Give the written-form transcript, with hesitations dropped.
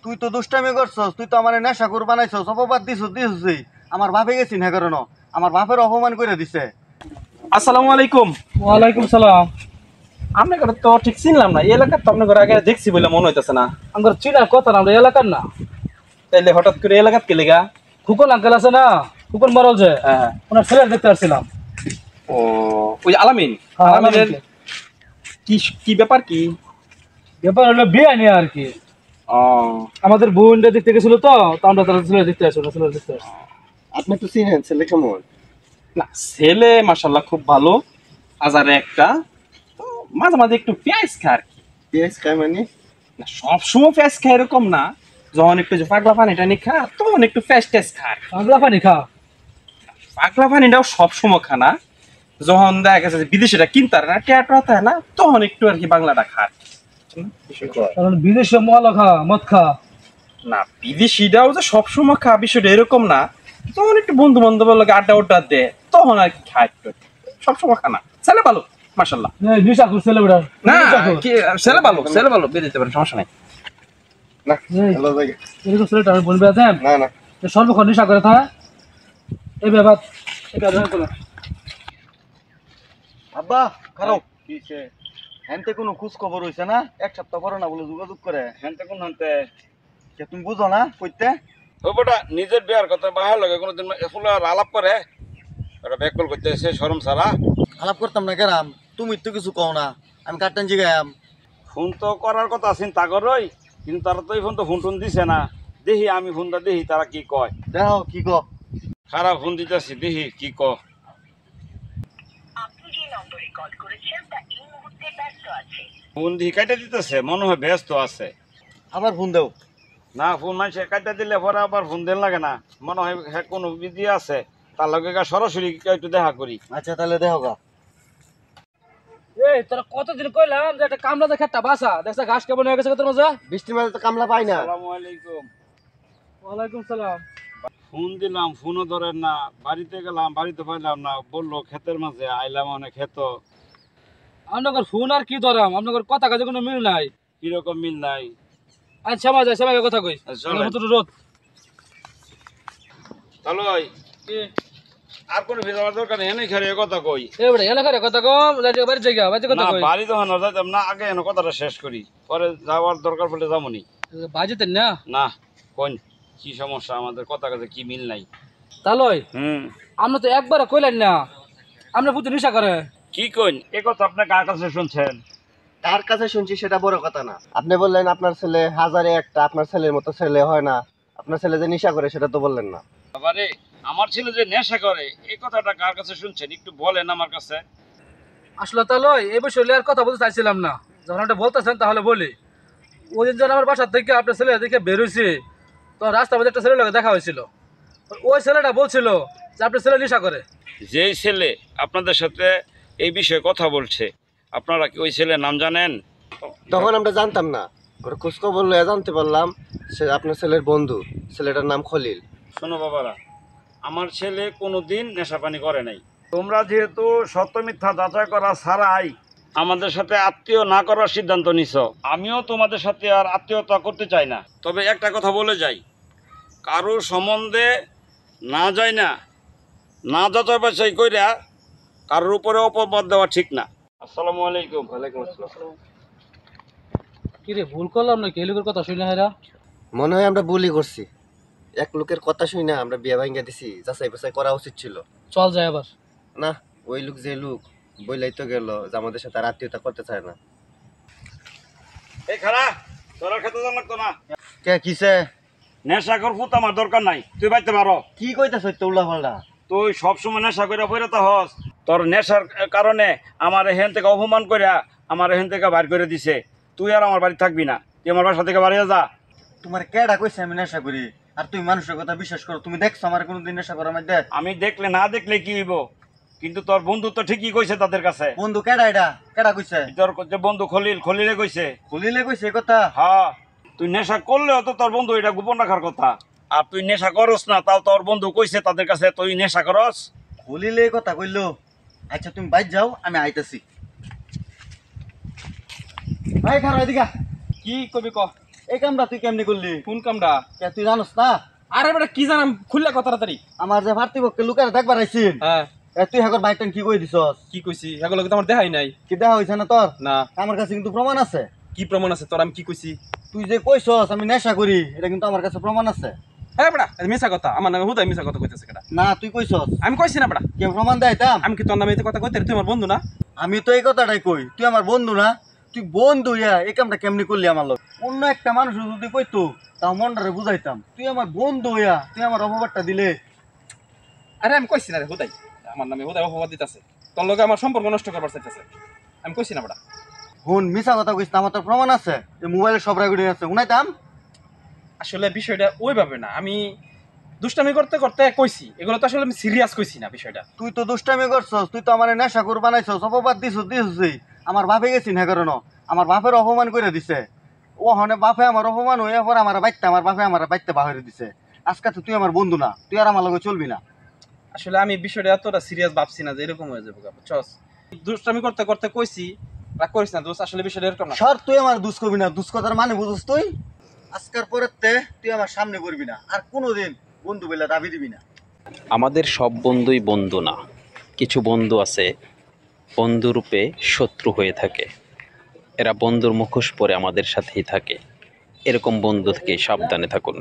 তুই তো দুষ্টামি করছস, তুই তো আমার নেশা করে বানাইছস, অপবাদ দিছস আমার বাপে গেছি না কারণ আমার বাপের অপমান করে দিছে। আসসালামু আলাইকুম। ওয়ালাইকুম সালাম। আপনাকে তো ঠিক চিনলাম না, এই এলাকার তো আপনাকে আগে দেখছি বলে মনে হইতেছে না। আমার চিনার কথা না, আমরা এলাকার না। তাইলে হঠাৎ করে এলাকাত কে লেগা? ফুকন আঙ্কেল আছে না, ফুকন মরল যে, হ্যাঁ। ওনার ছেলে দেখতে আসছিলাম। ও, ওই আলামিন। হ্যাঁ, আলামিনের আলামিনকে। কি কি ব্যাপার কি? ব্যাপার হলো বিয়ে নিয়ে আর কি। ও, আমাদের বোনটা দেখতে গেছিল তো আমরা তার ছেলে দেখতে আসবো না, ছেলে দেখতে আসবো। আপনি তো চিনেন ছেলে কেমন? না ছেলে মাশাআল্লাহ খুব ভালো, আজারে একটা। তো মাঝে মাঝে একটু পেঁয়াজ খায় আর কি। পেঁয়াজ খায় মানে? না সবসময় পেঁয়াজ খায় এরকম না, যখন একটু যে পাগলা পানিটা নিয়ে খা তখন একটু পেঁয়াজ টেস্ট খায়। পাগলা পানি খা। পাগলা পানিটাও সবসময় খানা, যখন দেখা গেছে যে বিদেশিটা কিনতে না টেয়াটা হয় না তখন একটু আর কি বাংলাটা খায়। কারণ বিদেশে মলা খা, মদ খা। না বিদেশিটাও যে সবসময় খা বিষয়টা এরকম না, যখন একটু বন্ধু বান্ধবের লোক আড্ডা উড্ডা দেয় তখন আর কি খায় একটু, সবসময় খানা। ছেলে ভালো মাশাআল্লাহ। নিশা কর ছেলে বেড়া। না কি ছেলে ভালো বেরিয়ে যেতে পারে, সমস্যা নাই। না হ্যালো জায়গা। এরকম ছেলেটা আমি বলবে আছেন না না সর্বক্ষণ নেশা করে থাকে এই ব্যাপার। আব্বা খারাপ কিছে হ্যানতে কোনো খোঁজ খবর হইছে না? এক সপ্তাহ পরে না বলে যোগাযোগ করে। হ্যান্তে কোন হ্যান্তে কে তুমি বুঝো না কইতে? ও বেটা নিজের বিয়ার কথা বাহার লাগে কোনোদিন ফুলে আর আলাপ করে ওটা ব্যাকল করতে এসে শরম সারা আলাপ করতাম না কেরাম, তুমি তো কিছু কও না, আমি কাটটান জিগায়াম। ফোন তো করার কথা চিন্তা করই, কিন্তু তারা তো এই ফোন তো ফোন টোন দিছে না। দেখি আমি ফোনটা দেখি তারা কি কয়। দেখো কি কো। খারাপ ফোন দিতেছি দেখি কি ক। আপনি যে নম্বরে কল করেছেন তা এই মুহূর্তে ব্যস্ত আছে। ফোন দিয়ে কাটা দিতেছে, মনে হয় ব্যস্ত আছে। আবার ফোন দেও। না ফোন মানুষের কাটা দিলে পরে আবার ফোন দেন লাগে না, মনে হয় হ্যাঁ কোনো বিধি আছে, তার লগে সরাসরি একটু দেখা করি। আচ্ছা তাহলে দেখো গা। এই তোরা কতদিন কইলাম যে একটা কামলা দেখে একটা বাসা দেখছ ঘাস কেমন হয়ে গেছে তোর মাঝে। বৃষ্টির মাঝে তো কামলা পাই না। আসসালামু আলাইকুম। ওয়ালাইকুম সালাম। ফোন দিলাম ফোনও ধরেন না, বাড়িতে গেলাম বাড়িতে পাইলাম না, বললো ক্ষেতের মাঝে আইলাম অনেক ক্ষেত। আপনার ফোন আর কি ধরাম, আপনার কথা কাজে কোনো মিল নাই। কিরকম মিল নাই? আচ্ছা সময় যায় সময় কথা কই। চলেন। রোদ চলো আর কোনো ভেজাবার দরকার নেই, এনেই খেয়ে কথা কই। এবারে এলাকার কথা কম বাড়ির জায়গা বাড়িতে কথা না কই। বাড়ি তখন যাইতাম না, আগে এনে কথাটা শেষ করি, পরে যাওয়ার দরকার পড়লে যাবনি। বাজেতেন না না কোন কি সমস্যা, আমাদের কথা কাজে কি মিল নাই? তাহলে হুম আমরা তো একবার কইলেন না আমরা পুজো নিশা করে। কি কইন এ কথা আপনি কার কাছে শুনছেন? কার কাছে শুনছি সেটা বড় কথা না। আপনি বললেন আপনার ছেলে হাজারে একটা, আপনার ছেলের মতো ছেলে হয় না। আপনার ছেলে যে নেশা করে সেটা তো বললেন না। বাবারে আমার ছেলে যে নেশা করে এই কথাটা কার কাছে শুনছেন একটু বলেন আমার কাছে। আসলে তাহলে এই বিষয়ে আর কথা বলতে চাইছিলাম না, যখন আপনি বলতেছেন তাহলে বলি। ওই দিন যখন আমার বাসার থেকে আপনার ছেলে দেখে বেরোইছে তো রাস্তার মধ্যে একটা ছেলের লগে দেখা হয়েছিল। ওই ছেলেটা বলছিল যে আপনার ছেলে নেশা করে। যেই ছেলে আপনাদের সাথে এই বিষয়ে কথা বলছে আপনারা কি ওই ছেলের নাম জানেন? তখন আমরা জানতাম না, ওর খোঁজখবর লয়ে জানতে পারলাম সে আপনার ছেলের বন্ধু, ছেলেটার নাম খলিল। শোনো বাবারা, আমার ছেলে কোনোদিন নেশাপানি করে নাই। তোমরা যেহেতু সত্য মিথ্যা যাচাই করা ছাড়াই আমাদের সাথে আত্মীয় না করার সিদ্ধান্ত নিছ, আমিও তোমাদের সাথে আর আত্মীয়তা করতে চাই না। তবে একটা কথা বলে যাই, কারোর সম্বন্ধে না যাই না, না যাচাই বাছাই কইরা কারোর উপরে অপবাদ দেওয়া ঠিক না। আসসালামু আলাইকুম। ওয়ালাইকুম আসসালাম। কি রে ভুল করলাম নাকি? এই লোকের কথা শুনে হেরা মনে হয় আমরা ভুলই করছি। এক লোকের কথা শুই না আমরা বিয়ে ভাঙ্গা দিছি, যাচাই বাছাই করা উচিত ছিল। চল যায় আবার। না ওই লোক যে লোক বইলাই তো গেল যে আমাদের সাথে আর আত্মীয়তা করতে চায় না। এই খারা তোরা খেতে যাওয়া লাগতো না। কে কিসে? নেশা কর ফুত আমার দরকার নাই, তুই বাইতে পারো। কি কইতাছ তো উল্লা পাল্টা? তুই সবসময় নেশা করে বইরে হস, তোর নেশার কারণে আমার এখান থেকে অপমান করিয়া আমার এখান থেকে বাইর করে দিছে। তুই আর আমার বাড়ি থাকবি না, তুই আমার বাসা থেকে বাড়িয়ে যা। তোমার কেডা কইছে আমি নেশা করি? আর তুমি মানুষের কথা বিশ্বাস করো? তুমি দেখছো আমার কোনোদিন নেশা করার মধ্যে? আমি দেখলে না দেখলে কি হইব, কিন্তু তোর বন্ধু তো ঠিকই কইছে তাদের কাছে। বন্ধু কেডা? এটা কেডা কইছে? তোর যে বন্ধু খলিলে কইছে। খুলিলে কইছে এই কথা? হ্যাঁ তুই নেশা করলেও তো তোর বন্ধু এটা গোপন রাখার কথা। আর তুই নেশা করস না, তাও তোর বন্ধু কইছে তাদের কাছে তুই নেশা করস। খুলিলে এই কথা কইলো? আচ্ছা তুমি বাইর যাও, আমি আইতাছি। ভাই খারাপ এদিকে। কি কবি ক। এই কামটা তুই কেমনি করলি? কোন কামটা? তুই জানোস না আরে বেটা কি জানাম, খুললে কথা তাড়াতাড়ি। আমার যে ভাতৃপক্ষে লুকারে দেখবার আইছিন, হ্যাঁ তুই হাগর বাইকটান কি কই দিছস? কি কইছি এগুলো তো আমার দেখাই নাই। কি দেখা হইছে না তোর? না। আমার কাছে কিন্তু প্রমাণ আছে। কি প্রমাণ আছে তোর? আমি কি কইছি? তুই যে কইছস আমি নেশা করি, এটা কিন্তু আমার কাছে প্রমাণ আছে। হ্যাঁ বেটা মিছা কথা, আমার নামে হুদাই মিছা কথা কইতেছে কেটা? না তুই কইছস। আমি কইছি না বেটা। কেউ প্রমাণ দেয়তাম? আমি কি তোর নামে এই কথা কইতে? তুই আমার বন্ধু না? আমি তো এই কথাটাই কই, তুই আমার বন্ধু না? তুই বন্ধু এই কামটা কেমনি করলি আমার লোক? অন্য একটা মানুষ যদি কইতো তাও মনটারে বুঝাইতাম। তুই আমার বন্ধু তুই আমার অপবাদটা দিলে। আরে আমি কইছি না রে হুদাই, আমার নামে হুদাই অপবাদ দিতেছে, তোর লগে আমার সম্পর্ক নষ্ট করবার চাইতেছে। আমি কইছি না বেটা। হুন মিছা কথা কইস না, আমার তো প্রমাণ আছে, এই মোবাইলে সব রেকর্ডিং আছে, উনাইতাম। আসলে বিষয়টা ওইভাবে না, আমি দুষ্টামি করতে করতে কইছি, এগুলো তো আসলে আমি সিরিয়াস কইছি না বিষয়টা। তুই তো দুষ্টামি করছস, তুই তো আমার নেশা করে বানাইছস, অপবাদ দিছস। আমার বাপে গেছি না কারণ আমার বাপের অপমান করে দিছে। ও হনে বাপে আমার অপমান হয়ে পর আমার বাপে আমার বাইতে বাহিরে দিছে। আজকে তো তুই আমার বন্ধু না, তুই আর আমার লগে চলবি না। আসলে আমি বিষয়টা এতটা সিরিয়াস ভাবছি না যে এরকম হয়ে যাবে, বুঝছস? দুষ্টামি করতে করতে কইছি, রাগ করিস না দোস্ত, আসলে বিষয়টা এরকম না। সর, তুই আমার দুষ করবি না, দুষ কথার মানে বুঝছ তুই? আজকের পরের তুই আমার সামনে করবি না, আর কোনোদিন বন্ধু বলে দাবি দিবি না। আমাদের সব বন্ধুই বন্ধু না, কিছু বন্ধু আছে বন্ধুরূপে শত্রু হয়ে থাকে। এরা বন্ধুর মুখোশ পরে আমাদের সাথেই থাকে। এরকম বন্ধু থেকে সাবধানে থাকুন।